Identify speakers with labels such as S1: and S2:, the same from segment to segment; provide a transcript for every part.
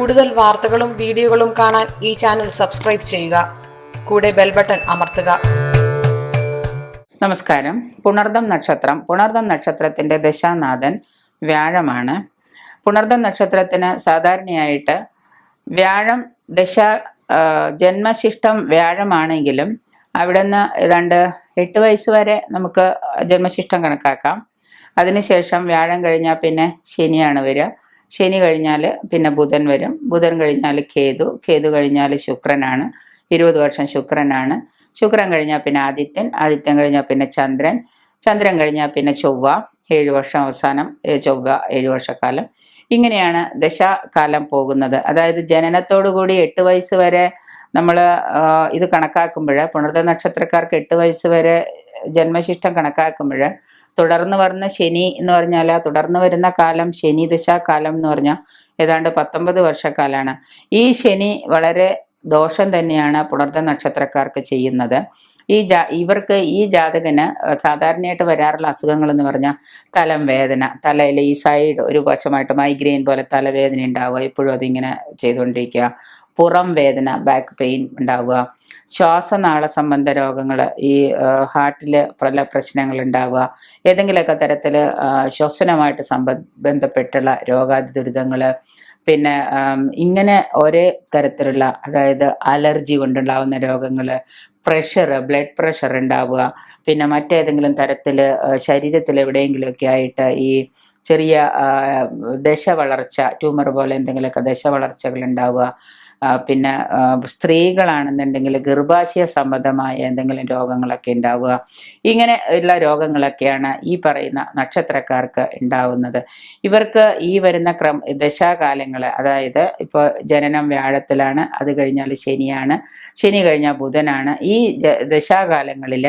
S1: കൂടുതൽ വാർത്തകളും വീഡിയോകളും കാണാൻ ഈ ചാനൽ സബ്സ്ക്രൈബ് ചെയ്യുക. കൂടെ ബെൽ ബട്ടൺ അമർത്തുക.
S2: നമസ്കാരം. പുണർദം നക്ഷത്രത്തിന്റെ ദശാനാഥൻ വ്യാഴമാണ്. പുണർദം നക്ഷത്രത്തിന് സാധാരണയായിട്ട് വ്യാഴം ജന്മശിഷ്ടം വ്യാഴമാണെങ്കിലും അവിടെ നിന്ന് ഏതാണ്ട് 8 വയസ്സ് വരെ നമുക്ക് ജന്മശിഷ്ടം കണക്കാക്കാം. അതിനുശേഷം വ്യാഴം കഴിഞ്ഞാൽ പിന്നെ ശനിയാണ് വരിക. ശനി കഴിഞ്ഞാൽ പിന്നെ ബുധൻ വരും. ബുധൻ കഴിഞ്ഞാൽ കേതു കഴിഞ്ഞാൽ ശുക്രനാണ്. 20 വർഷം ശുക്രനാണ്. ശുക്രൻ കഴിഞ്ഞാൽ പിന്നെ ആദിത്യൻ കഴിഞ്ഞാൽ പിന്നെ ചന്ദ്രൻ കഴിഞ്ഞാൽ പിന്നെ ചൊവ്വ. 7 വർഷം അവസാനം ചൊവ്വ 7 വർഷക്കാലം. ഇങ്ങനെയാണ് ദശാകാലം പോകുന്നത്. അതായത് ജനനത്തോടു കൂടി 8 വയസ്സ് വരെ നമ്മൾ ഇത് കണക്കാക്കുമ്പോൾ, പുണർദ നക്ഷത്രക്കാർക്ക് 8 വയസ്സ് വരെ ജന്മശിഷ്ടം കണക്കാക്കുമ്പോൾ തുടർന്ന് വരുന്ന ശനി എന്ന് പറഞ്ഞാൽ തുടർന്ന് വരുന്ന കാലം ശനി ദശാകാലം എന്ന് പറഞ്ഞാൽ ഏതാണ്ട് 19 വർഷക്കാലാണ്. ഈ ശനി വളരെ ദോഷം തന്നെയാണ് പുണർദ നക്ഷത്രക്കാർക്ക് ചെയ്യുന്നത്. ഇവർക്ക് ഈ ജാതകന് സാധാരണയായിട്ട് വരാറുള്ള അസുഖങ്ങൾ എന്ന് പറഞ്ഞാൽ തലം വേദന, തലയിൽ ഈ സൈഡ് ഒരു വശമായിട്ട് മൈഗ്രെയിൻ പോലെ തലവേദന ഉണ്ടാവുക, എപ്പോഴും അതിങ്ങനെ ചെയ്തുകൊണ്ടിരിക്കുക. പുറം വേദന, ബാക്ക് പെയിൻ ഉണ്ടാവുക. ശ്വാസനാള സംബന്ധ രോഗങ്ങൾ, ഈ ഹാർട്ടിൽ പല പ്രശ്നങ്ങൾ ഉണ്ടാവുക. ഏതെങ്കിലുമൊക്കെ തരത്തിൽ ശ്വസനമായിട്ട് ബന്ധപ്പെട്ടുള്ള രോഗാതി ദുരിതങ്ങൾ. പിന്നെ ഇങ്ങനെ ഒരേ തരത്തിലുള്ള, അതായത് അലർജി കൊണ്ടുണ്ടാവുന്ന രോഗങ്ങൾ, ബ്ലഡ് പ്രഷർ ഉണ്ടാവുക. പിന്നെ മറ്റേതെങ്കിലും തരത്തിൽ ശരീരത്തിൽ എവിടെയെങ്കിലുമൊക്കെ ആയിട്ട് ഈ ചെറിയ ദശവളർച്ച, ട്യൂമർ പോലെ എന്തെങ്കിലുമൊക്കെ ദശവളർച്ചകൾ ഉണ്ടാവുക. പിന്നെ സ്ത്രീകളാണെന്നുണ്ടെങ്കിൽ ഗർഭാശയ സംബന്ധമായ എന്തെങ്കിലും രോഗങ്ങളൊക്കെ ഉണ്ടാവുക. ഇങ്ങനെ ഉള്ള രോഗങ്ങളൊക്കെയാണ് ഈ പറയുന്ന നക്ഷത്രക്കാർക്ക് ഉണ്ടാവുന്നത്. ഇവർക്ക് ഈ വരുന്ന ദശാകാലങ്ങൾ, അതായത് ഇപ്പോൾ ജനനം വ്യാഴത്തിലാണ്, അത് കഴിഞ്ഞാൽ ശനിയാണ്, ശനി കഴിഞ്ഞാൽ ബുധനാണ്. ഈ ദശാകാലങ്ങളിൽ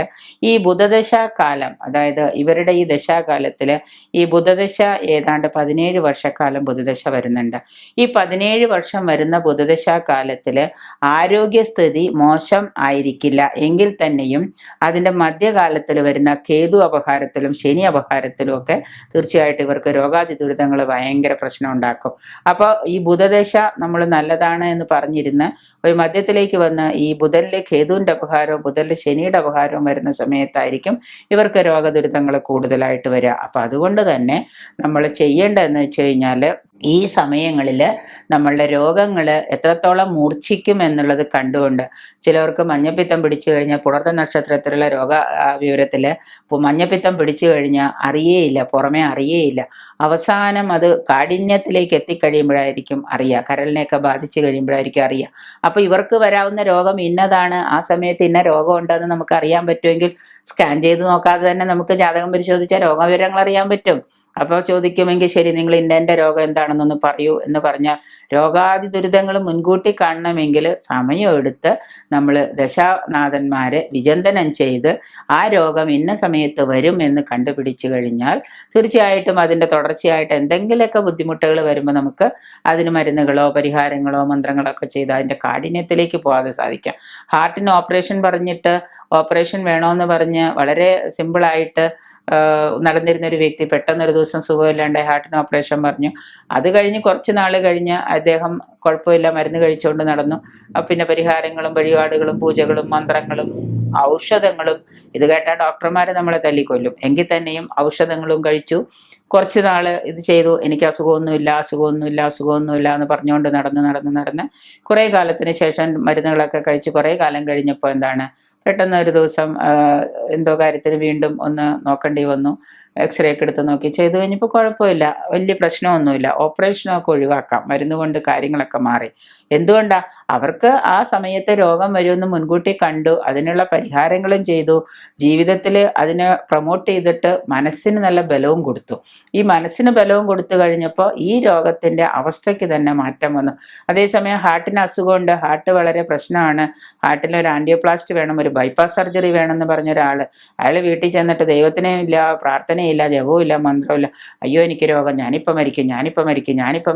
S2: ഈ ബുധദശാകാലം, അതായത് ഇവരുടെ ഈ ദശാകാലത്തിൽ ഈ ബുധദശ ഏതാണ്ട് 17 വർഷക്കാലം ബുധദശ വരുന്നുണ്ട്. ഈ 17 വർഷം വരുന്ന ബുധദശ കാലത്തിൽ ആരോഗ്യസ്ഥിതി മോശം ആയിരിക്കില്ല. എങ്കിൽ തന്നെയും അതിൻ്റെ മധ്യകാലത്തിൽ വരുന്ന കേതു അപഹാരത്തിലും ശനി അപഹാരത്തിലും ഒക്കെ തീർച്ചയായിട്ടും ഇവർക്ക് രോഗാതി ദുരിതങ്ങൾ ഭയങ്കര പ്രശ്നം ഉണ്ടാക്കും. അപ്പോൾ ഈ ബുധദശ നമ്മൾ നല്ലതാണ് എന്ന് പറഞ്ഞിരുന്ന് ഒരു മധ്യത്തിലേക്ക് വന്ന് ഈ ബുധനിലെ കേതുവിൻ്റെ അപഹാരവും ബുധനിലെ ശനിയുടെ അപഹാരവും വരുന്ന സമയത്തായിരിക്കും ഇവർക്ക് രോഗദുരിതങ്ങൾ കൂടുതലായിട്ട് വരിക. അപ്പം അതുകൊണ്ട് തന്നെ നമ്മൾ ചെയ്യേണ്ടതെന്ന് വെച്ച് കഴിഞ്ഞാൽ ഈ സമയങ്ങളിൽ നമ്മളുടെ രോഗങ്ങൾ എത്രത്തോളം മൂർച്ഛിക്കും എന്നുള്ളത് കണ്ടുകൊണ്ട്, ചിലവർക്ക് മഞ്ഞപ്പിത്തം പിടിച്ചു കഴിഞ്ഞാൽ പുണർദ നക്ഷത്രത്തിലുള്ള വിവരത്തിൽ മഞ്ഞപ്പിത്തം പിടിച്ചു കഴിഞ്ഞാൽ അറിയേയില്ല, പുറമേ അറിയേയില്ല. അവസാനം അത് കാഠിന്യത്തിലേക്ക് എത്തിക്കഴിയുമ്പോഴായിരിക്കും അറിയുക, കരളിനെയൊക്കെ ബാധിച്ചു കഴിയുമ്പോഴായിരിക്കും അറിയുക. അപ്പോൾ ഇവർക്ക് വരാവുന്ന രോഗം ഇന്നതാണ്, ആ സമയത്ത് ഇന്ന രോഗം ഉണ്ടെന്ന് നമുക്ക് അറിയാൻ പറ്റുമെങ്കിൽ സ്കാൻ ചെയ്ത് നോക്കാതെ തന്നെ നമുക്ക് ജാതകം പരിശോധിച്ചാൽ രോഗവിവരങ്ങൾ അറിയാൻ പറ്റും. അപ്പോൾ ചോദിക്കുമെങ്കിൽ ശരി, നിങ്ങൾ ഇന്ന രോഗം എന്താണെന്നൊന്ന് പറയൂ എന്ന് പറഞ്ഞാൽ രോഗാതി ദുരിതങ്ങൾ മുൻകൂട്ടി കാണണമെങ്കിൽ സമയമെടുത്ത് നമ്മൾ ദശാനാഥന്മാരെ വിചിന്തനം ചെയ്ത് ആ രോഗം ഇന്ന സമയത്ത് വരും എന്ന് കണ്ടുപിടിച്ചു കഴിഞ്ഞാൽ തീർച്ചയായിട്ടും അതിൻ്റെ തുടർച്ചയായിട്ട് എന്തെങ്കിലുമൊക്കെ ബുദ്ധിമുട്ടുകൾ വരുമ്പോൾ നമുക്ക് അതിന് മരുന്നുകളോ പരിഹാരങ്ങളോ മന്ത്രങ്ങളോ ഒക്കെ ചെയ്ത് അതിൻ്റെ കാഠിന്യത്തിലേക്ക് പോകാതെ സാധിക്കാം. ഹാർട്ടിന് ഓപ്പറേഷൻ വേണമെന്ന് പറഞ്ഞ് വളരെ സിമ്പിളായിട്ട് നടന്നിരുന്നൊരു വ്യക്തി പെട്ടെന്നൊരു ദിവസം സുഖമില്ലാണ്ട് ഹാർട്ടിന് ഓപ്പറേഷൻ പറഞ്ഞു. അത് കഴിഞ്ഞ് കുറച്ച് നാൾ കഴിഞ്ഞ് അദ്ദേഹം കുഴപ്പമില്ല, മരുന്ന് കഴിച്ചുകൊണ്ട് നടന്നു. പിന്നെ പരിഹാരങ്ങളും വഴിപാടുകളും പൂജകളും മന്ത്രങ്ങളും ഔഷധങ്ങളും, ഇത് കേട്ടാൽ ഡോക്ടർമാരെ നമ്മളെ തല്ലിക്കൊല്ലും. എങ്കിൽ തന്നെയും ഔഷധങ്ങളും കഴിച്ചു. കുറച്ച് നാൾ ഇത് ചെയ്തു. എനിക്ക് അസുഖമൊന്നുമില്ല എന്ന് പറഞ്ഞുകൊണ്ട് നടന്ന് കുറേ കാലത്തിന് ശേഷം മരുന്നുകളൊക്കെ കഴിച്ച് കുറേ കാലം കഴിഞ്ഞപ്പോൾ എന്താണ്, പെട്ടെന്ന് ഒരു ദിവസം എന്തോ കാര്യത്തിന് വീണ്ടും ഒന്ന് നോക്കേണ്ടി വന്നു. എക്സ്റേ ഒക്കെ എടുത്ത് നോക്കി ചെയ്തു കഴിഞ്ഞപ്പോൾ കുഴപ്പമില്ല, വലിയ പ്രശ്നമൊന്നുമില്ല, ഓപ്പറേഷനൊക്കെ ഒഴിവാക്കാം, മരുന്ന് കൊണ്ട് കാര്യങ്ങളൊക്കെ മാറി. എന്തുകൊണ്ടാണ്? അവർക്ക് ആ സമയത്ത് രോഗം വരുമെന്ന് മുൻകൂട്ടി കണ്ടു, അതിനുള്ള പരിഹാരങ്ങളും ചെയ്തു, ജീവിതത്തിൽ അതിനെ പ്രൊമോട്ട് ചെയ്തിട്ട് മനസ്സിന് നല്ല ബലവും കൊടുത്തു. ഈ മനസ്സിന് ബലവും കൊടുത്തു കഴിഞ്ഞപ്പോൾ ഈ രോഗത്തിൻ്റെ അവസ്ഥയ്ക്ക് തന്നെ മാറ്റം വന്നു. അതേസമയം ഹാർട്ടിന് അസുഖമുണ്ട്, ഹാർട്ട് വളരെ പ്രശ്നമാണ്, ഹാർട്ടിന് ഒരു ആൻറ്റിയോപ്ലാസ്റ്റ് വേണം, ഒരു ബൈപ്പാസ് സർജറി വേണമെന്ന് പറഞ്ഞ അയാൾ വീട്ടിൽ ചെന്നിട്ട് ദൈവത്തിനേ ഇല്ല, പ്രാർത്ഥനയില്ല, ജപവും ഇല്ല, മന്ത്രമില്ല, അയ്യോ എനിക്ക് രോഗം, ഞാനിപ്പോൾ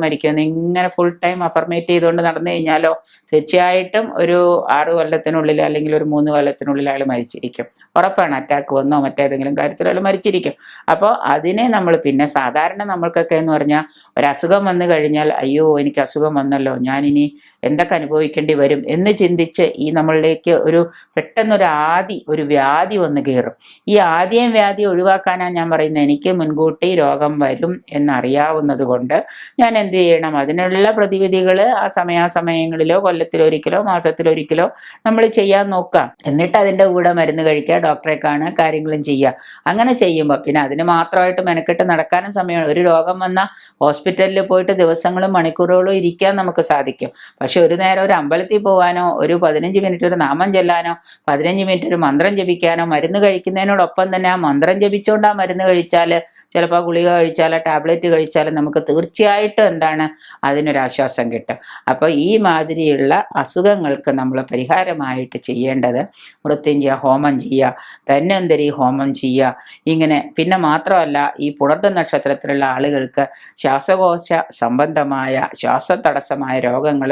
S2: മരിക്കും എന്നിങ്ങനെ ഫുൾ ടൈം അഫർമേറ്റ് ചെയ്തുകൊണ്ട് നടന്നു കഴിഞ്ഞാലോ തീർച്ചയായിട്ടും ഒരു 6 കൊല്ലത്തിനുള്ളിൽ അല്ലെങ്കിൽ ഒരു 3 കൊല്ലത്തിനുള്ളിൽ അയാൾ മരിച്ചിരിക്കും. ഉറപ്പാണ്. അറ്റാക്ക് വന്നോ മറ്റേതെങ്കിലും കാര്യത്തിൽ അയാൾ മരിച്ചിരിക്കും. അപ്പോൾ അതിനെ നമ്മൾ പിന്നെ സാധാരണ നമ്മൾക്കൊക്കെ എന്ന് പറഞ്ഞാൽ ഒരസുഖം വന്നു കഴിഞ്ഞാൽ അയ്യോ എനിക്ക് അസുഖം വന്നല്ലോ, ഞാനിനി എന്തൊക്കെ അനുഭവിക്കേണ്ടി വരും എന്ന് ചിന്തിച്ച് ഈ നമ്മളിലേക്ക് ഒരു വ്യാധി വന്ന് കയറും. ഈ ആദ്യം വ്യാധി ഒഴിവാക്കാനാണ് ഞാൻ പറയുന്നത്. എനിക്ക് മുൻകൂട്ടി രോഗം വരും എന്നറിയാവുന്നത് കൊണ്ട് ഞാൻ എന്ത് ചെയ്യണം, അതിനുള്ള പ്രതിവിധികൾ ആ സമയാസമയങ്ങളിലോ കൊല്ലത്തിലൊരിക്കലോ മാസത്തിലൊരിക്കലോ നമ്മൾ ചെയ്യാൻ നോക്കുക. എന്നിട്ട് അതിൻ്റെ കൂടെ മരുന്ന് കഴിക്കുക, ഡോക്ടറെ കാണുക, കാര്യങ്ങളും ചെയ്യുക. അങ്ങനെ ചെയ്യുമ്പോൾ പിന്നെ അതിന് മാത്രമായിട്ട് മെനക്കെട്ട് നടക്കാനും സമയമാണ്. ഒരു രോഗം വന്നാൽ ഹോസ്പിറ്റലിൽ പോയിട്ട് ദിവസങ്ങളും മണിക്കൂറുകളും ഇരിക്കാൻ നമുക്ക് സാധിക്കും. പക്ഷെ ഒരു നേരം ഒരു അമ്പലത്തിൽ പോകാനോ ഒരു 15 മിനിറ്റ് ഒരു നാമം ചെല്ലാനോ 15 മിനിറ്റ് ഒരു മന്ത്രം ജപിക്കാനോ മരുന്ന് കഴിക്കുന്നതിനോടൊപ്പം തന്നെ ആ മന്ത്രം ജപിച്ചുകൊണ്ട് ആ മരുന്ന് കഴിച്ചാൽ, ചിലപ്പോൾ ഗുളിക കഴിച്ചാൽ, ടാബ്ലറ്റ് കഴിച്ചാൽ നമുക്ക് തീർച്ചയായിട്ടും എന്താണ് അതിനൊരാശ്വാസം കിട്ടും. അപ്പോൾ ഈ മാതിരിയുള്ള അസുഖങ്ങൾക്ക് നമ്മൾ പരിഹാരമായിട്ട് ചെയ്യേണ്ടത് മൃത്യുഞ്ജയ ഹോമം ചെയ്യുക, ധന്വന്തരി ഹോമം ചെയ്യുക. ഇങ്ങനെ പിന്നെ മാത്രമല്ല ഈ പുണർദ നക്ഷത്രത്തിലുള്ള ആളുകൾക്ക് ശ്വാസകോശ സംബന്ധമായ ശ്വാസതടസ്സമായ രോഗങ്ങൾ,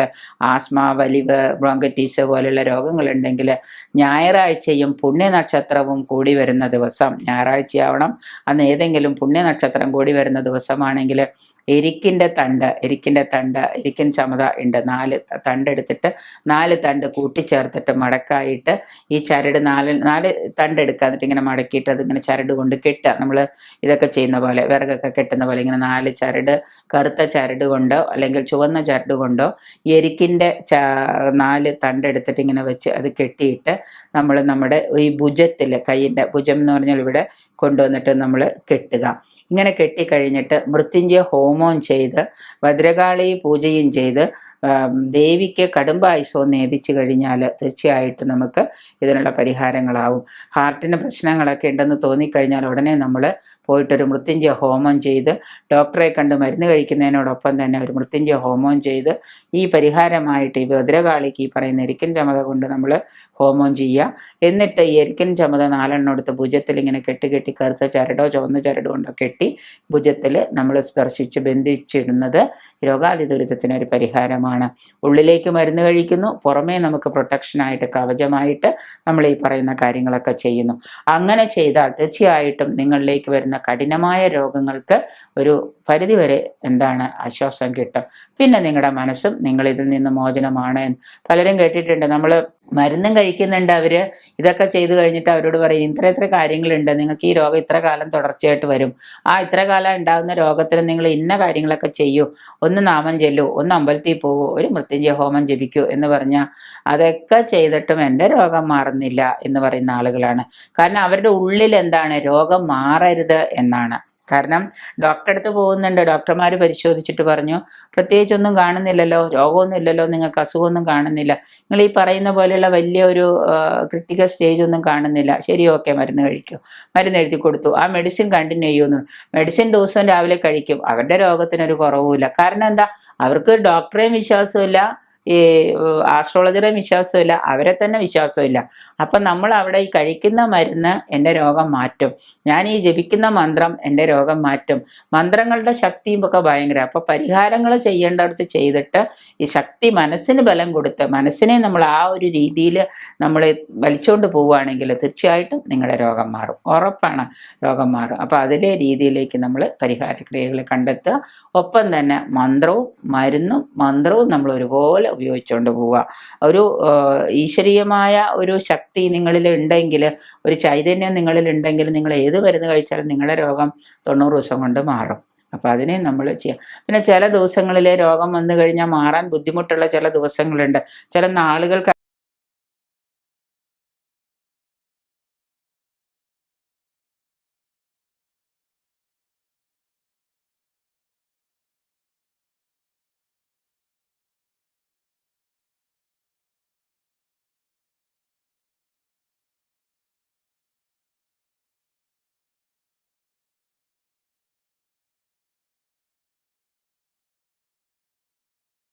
S2: ആസ്മ, വലിവ്, ബ്രോങ്കറ്റീസ് പോലുള്ള രോഗങ്ങളുണ്ടെങ്കിൽ ഞായറാഴ്ചയും പുണ്യനക്ഷത്രവും കൂടി വരുന്ന ദിവസം, ഞായറാഴ്ചയാവണം, അന്ന് ഏതെങ്കിലും പുണ്യനക്ഷത്രം കൂടി വരുന്ന ദിവസമാണെങ്കിൽ എരിക്കിൻ ചമത ഉണ്ട്, 4 തണ്ട് എടുത്തിട്ട് 4 തണ്ട് കൂട്ടിച്ചേർത്തിട്ട് മടക്കായിട്ട് ഈ ചരട് 4 തണ്ട് എടുക്കുക. എന്നിട്ട് ഇങ്ങനെ മടക്കിയിട്ട് അതിങ്ങനെ ചരട് കൊണ്ട് കെട്ടുക. നമ്മൾ ഇതൊക്കെ ചെയ്യുന്ന പോലെ വിറകൊക്കെ കെട്ടുന്ന പോലെ ഇങ്ങനെ 4 ചരട്, കറുത്ത ചരട് കൊണ്ടോ അല്ലെങ്കിൽ ചുവന്ന ചരട് കൊണ്ടോ എരിക്കിൻ്റെ 4 തണ്ട് എടുത്തിട്ട് ഇങ്ങനെ വെച്ച് അത് കെട്ടിയിട്ട് നമ്മൾ നമ്മുടെ ഈ ഭുജത്തിൽ, കൈയിൻ്റെ ഭുജം എന്ന് പറഞ്ഞാൽ ഇവിടെ കൊണ്ടുവന്നിട്ട് നമ്മൾ കെട്ടുക. ഇങ്ങനെ കെട്ടിക്കഴിഞ്ഞിട്ട് മൃത്യുഞ്ജയ ഹോമവും ചെയ്ത് ഭദ്രകാളി പൂജയും ചെയ്ത് ദേവിക്ക് കടുംബായുസവും നേദിച്ചു കഴിഞ്ഞാൽ തീർച്ചയായിട്ടും നമുക്ക് ഇതിനുള്ള പരിഹാരങ്ങളാവും. ഹാർട്ടിന് പ്രശ്നങ്ങളൊക്കെ ഉണ്ടെന്ന് തോന്നിക്കഴിഞ്ഞാൽ ഉടനെ നമ്മൾ പോയിട്ടൊരു മൃത്യുഞ്ജയ ഹോമം ചെയ്ത് ഡോക്ടറെ കണ്ട് മരുന്ന് കഴിക്കുന്നതിനോടൊപ്പം തന്നെ ഒരു മൃത്യുഞ്ജയ ഹോമം ചെയ്ത് ഈ പരിഹാരമായിട്ട് ഈ ഭദ്രകാളിക്ക് ഈ പറയുന്ന എരിക്കൻ ചമത കൊണ്ട് നമ്മൾ ഹോമം ചെയ്യുക. എന്നിട്ട് ഈ എരിക്കൻ ചമത 4 എടുത്ത് ഭുജത്തിൽ ഇങ്ങനെ കെട്ടി കറുത്ത ചരടോ ചുവന്ന ചരടോ കൊണ്ടോ കെട്ടി ഭുജത്തിൽ നമ്മൾ സ്പർശിച്ച് ബന്ധിച്ചിടുന്നത് രോഗാതി ദുരിതത്തിനൊരു പരിഹാരമാണ്. ഉള്ളിലേക്ക് മരുന്ന് കഴിക്കുന്നു, പുറമേ നമുക്ക് പ്രൊട്ടക്ഷനായിട്ട് കവചമായിട്ട് നമ്മൾ ഈ പറയുന്ന കാര്യങ്ങളൊക്കെ ചെയ്യുന്നു. അങ്ങനെ ചെയ്താൽ തീർച്ചയായിട്ടും നിങ്ങളിലേക്ക് വരുന്ന കഠിനമായ രോഗങ്ങൾക്ക് ഒരു പരിധിവരെ ആശ്വാസം കിട്ടും. പിന്നെ നിങ്ങളുടെ മനസ്സും നിങ്ങൾ ഇതിൽ നിന്ന് മോചനമാണ്. പലരും കേട്ടിട്ടുണ്ട്, നമ്മൾ മരുന്നും കഴിക്കുന്നുണ്ട്, അവർ ഇതൊക്കെ ചെയ്തു കഴിഞ്ഞിട്ട് അവരോട് പറയും ഇത്ര കാര്യങ്ങളുണ്ട്, നിങ്ങൾക്ക് ഈ രോഗം ഇത്ര കാലം തുടർച്ചയായിട്ട് വരും, ആ ഇത്ര കാലം ഉണ്ടാകുന്ന രോഗത്തിന് നിങ്ങൾ ഇന്ന കാര്യങ്ങളൊക്കെ ചെയ്യൂ, ഒന്ന് നാമം ചെല്ലൂ, ഒന്ന് അമ്പലത്തിൽ പോകൂ, ഒരു മൃത്യുഞ്ജയ ഹോമം ജപിക്കൂ എന്ന് പറഞ്ഞാൽ അതൊക്കെ ചെയ്തിട്ടും എൻ്റെ രോഗം മാറുന്നില്ല എന്ന് പറയുന്ന ആളുകളാണ്. കാരണം അവരുടെ ഉള്ളിൽ രോഗം മാറരുത് എന്നാണ്. കാരണം ഡോക്ടറെ അടുത്ത് പോകുന്നുണ്ട്, ഡോക്ടർമാർ പരിശോധിച്ചിട്ട് പറഞ്ഞു പ്രത്യേകിച്ചൊന്നും കാണുന്നില്ലല്ലോ, രോഗമൊന്നും ഇല്ലല്ലോ, നിങ്ങൾക്ക് അസുഖമൊന്നും കാണുന്നില്ല, നിങ്ങൾ ഈ പറയുന്ന പോലെയുള്ള വലിയ ഒരു ക്രിട്ടിക്കൽ സ്റ്റേജ് ഒന്നും കാണുന്നില്ല, ശരി ഓക്കെ മരുന്ന് കഴിക്കൂ. മരുന്ന് എഴുതി കൊടുത്തു, ആ മെഡിസിൻ കണ്ടിന്യൂ ചെയ്യുന്നു. മെഡിസിൻ ദിവസവും രാവിലെ കഴിക്കും, അവരുടെ രോഗത്തിനൊരു കുറവുമില്ല. കാരണം എന്താ, അവർക്ക് ഡോക്ടറെയും വിശ്വാസമില്ല, ഈ ആസ്ട്രോളജറെ വിശ്വാസമില്ല, അവരെ തന്നെ വിശ്വാസമില്ല. അപ്പം നമ്മൾ അവിടെ ഈ കഴിക്കുന്ന മരുന്ന് എൻ്റെ രോഗം മാറ്റും, ഞാൻ ഈ ജപിക്കുന്ന മന്ത്രം എൻ്റെ രോഗം മാറ്റും. മന്ത്രങ്ങളുടെ ശക്തിയും ഒക്കെ ഭയങ്കര. അപ്പോൾ പരിഹാരങ്ങൾ ചെയ്യേണ്ടടുത്ത് ചെയ്തിട്ട് ഈ ശക്തി മനസ്സിന് ബലം കൊടുത്ത് മനസ്സിനെ നമ്മൾ ആ ഒരു രീതിയിൽ നമ്മൾ വലിച്ചുകൊണ്ട് പോവുകയാണെങ്കിൽ തീർച്ചയായിട്ടും നിങ്ങളുടെ രോഗം മാറും, ഉറപ്പാണ് രോഗം മാറും. അപ്പോൾ അതിലെ രീതിയിലേക്ക് നമ്മൾ പരിഹാരക്രിയകൾ കണ്ടെത്തുക. ഒപ്പം തന്നെ മന്ത്രവും നമ്മൾ ഒരുപോലെ ഉപയോഗിച്ചുകൊണ്ട് പോവുക. ഒരു ഈശ്വരീയമായ ഒരു ശക്തി നിങ്ങളിൽ ഉണ്ടെങ്കിൽ, ഒരു ചൈതന്യം നിങ്ങളിൽ ഉണ്ടെങ്കിൽ നിങ്ങൾ ഏത് മരുന്ന് കഴിച്ചാലും നിങ്ങളുടെ രോഗം 90 ദിവസം കൊണ്ട് മാറും. അപ്പോൾ അതിനെ നമ്മൾ ചെയ്യാം. പിന്നെ ചില ദിവസങ്ങളിലെ രോഗം വന്നു കഴിഞ്ഞാൽ മാറാൻ ബുദ്ധിമുട്ടുള്ള ചില ദിവസങ്ങളുണ്ട്, ചില നാളുകൾക്ക്